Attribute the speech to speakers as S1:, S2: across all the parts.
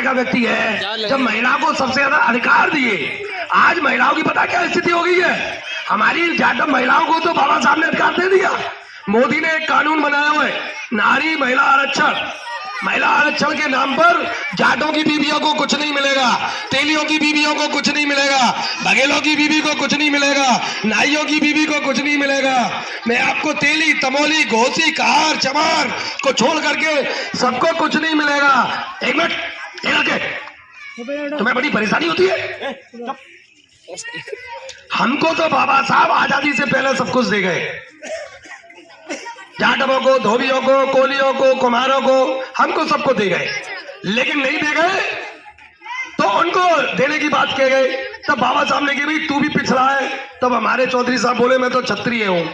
S1: तरह का व्यक्ति है जब महिलाओं को सबसे ज्यादा अधिकार दिए। आज महिलाओं की पता क्या स्थिति हो गई है, हमारी जाटव महिलाओं को तो बाबा साहब ने अधिकार दे दिया। मोदी ने एक कानून बनाया हुआ है, नारी महिला आरक्षण। महिला आरक्षण के नाम पर जाटों की बीवियों को कुछ नहीं मिलेगा, तेलियों की बीवियों को कुछ नहीं मिलेगा, बघेलों की बीवी को कुछ नहीं मिलेगा, नाइयों की बीवी को कुछ नहीं मिलेगा। मैं आपको तेली, तमोली, घोसी, कहार, चमार को छोड़ करके सबको कुछ नहीं मिलेगा। एक मिनट, तुम्हें बड़ी परेशानी होती है। हमको तो बाबा साहब आजादी से पहले सब कुछ दे गए, जाटवों को, धोबियों को, कोलियों को, कुम्हारों को, हमको सबको दे गए। लेकिन नहीं दे गए तो उनको देने की बात कह गए। तब बाबा साहब ने कहा भाई तू भी पिछड़ा है। तब हमारे चौधरी साहब बोले मैं तो क्षत्रिय हूं।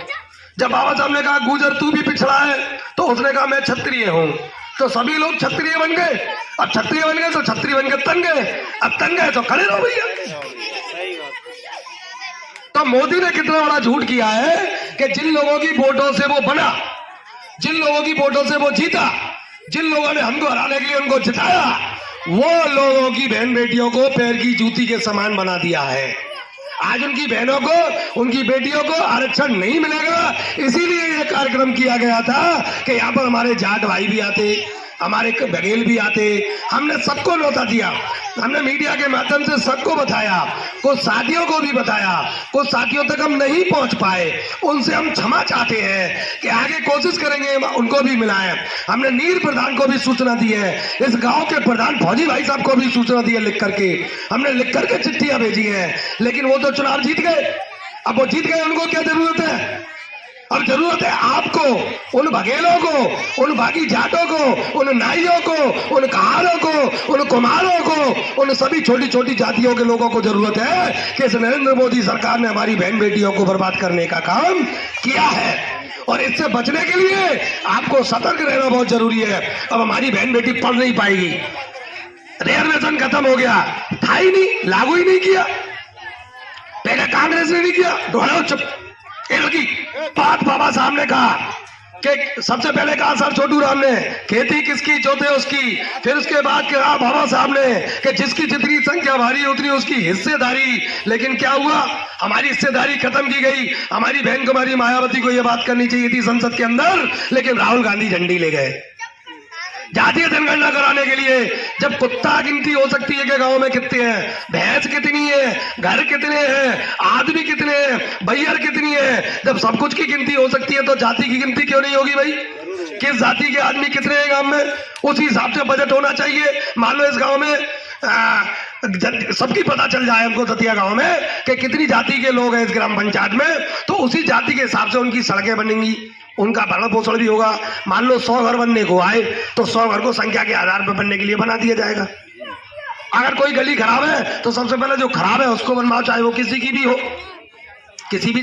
S1: जब बाबा साहब ने कहा गुजर तू भी पिछड़ा है, तो उसने कहा मैं क्षत्रिय हूं। तो सभी लोग क्षत्रिय बन गए। अब क्षत्रिय बन गए तो क्षत्रिय बन के तंग गए, अब तंग गए तो खड़े रहो भैया। तो मोदी ने कितना बड़ा झूठ किया है कि जिन लोगों की वोटों से वो बना, जिन लोगों की वोटों से वो जीता, जिन लोगों ने हमको हराने के लिए उनको जिताया, वो लोगों की बहन बेटियों को पैर की जूती के समान बना दिया है। आज उनकी बहनों को, उनकी बेटियों को आरक्षण नहीं मिलेगा। इसीलिए यह कार्यक्रम किया गया था कि यहाँ पर हमारे जाट भाई भी आते, हमारे बघेल भी आते, हमने सबको न्योता दिया। हमने मीडिया के माध्यम से सबको बताया, कुछ साथियों को भी बताया, कुछ साथियों तक हम नहीं पहुंच पाए, उनसे हम क्षमा चाहते हैं कि आगे कोशिश करेंगे उनको भी मिलाएं। हमने नीर प्रधान को भी सूचना दी है, इस गांव के प्रधान फौजी भाई साहब को भी सूचना दी है, लिख करके हमने लिख करके चिट्ठियां भेजी हैं। लेकिन वो तो चुनाव जीत गए, अब वो जीत गए, उनको क्या जरूरत है? अब जरूरत है आपको, उन बघेलों को, उन बाकी जाटों को, उन नाइयों को, उन कहारों को, उन कुम्हारों को, उन सभी छोटी छोटी जातियों के लोगों को जरूरत है कि इस नरेंद्र मोदी सरकार ने हमारी बहन बेटियों को बर्बाद करने का काम किया है। और इससे बचने के लिए आपको सतर्क रहना बहुत जरूरी है। अब हमारी बहन बेटी पढ़ नहीं पाएगी, रिजर्वेशन खत्म हो गया, था ही नहीं, लागू ही नहीं किया, पहले कांग्रेस ने नहीं किया, दोहराओ चुप। बात बाबा साहब ने कहा कि सबसे पहले कहा सर छोटू राम ने खेती किसकी जोते उसकी, फिर उसके बाद कहा बाबा साहब ने कि जिसकी जितनी संख्या भारी उतनी उसकी हिस्सेदारी। लेकिन क्या हुआ, हमारी हिस्सेदारी खत्म की गई। हमारी बहन कुमारी मायावती को यह बात करनी चाहिए थी संसद के अंदर, लेकिन राहुल गांधी झंडी ले गए जातीय जनगणना कराने के लिए। जब कुत्ता गिनती हो सकती है कि गांव में कितने हैं, भैंस कितनी है, घर कितने हैं, आदमी कितने हैं, बैयर कितनी है, जब सब कुछ की गिनती हो सकती है तो जाति की गिनती क्यों नहीं होगी भाई? किस जाति के आदमी कितने हैं गांव में, उस हिसाब से बजट होना चाहिए। मान लो इस गांव में सबकी पता चल जाए हमको दतिया गांव में कि कितनी जाति के लोग हैं इस ग्राम पंचायत में, तो उसी जाति के हिसाब से उनकी सड़कें बनेंगी, उनका भरण पोषण भी होगा। मान लो 100 घर बनने को आए तो 100 घर को संख्या के आधार पर बनने के लिए बना दिया जाएगा। अगर कोई गली खराब है तो सबसे पहले जो खराब है उसको बनवाओ, चाहे वो किसी की भी हो, किसी भी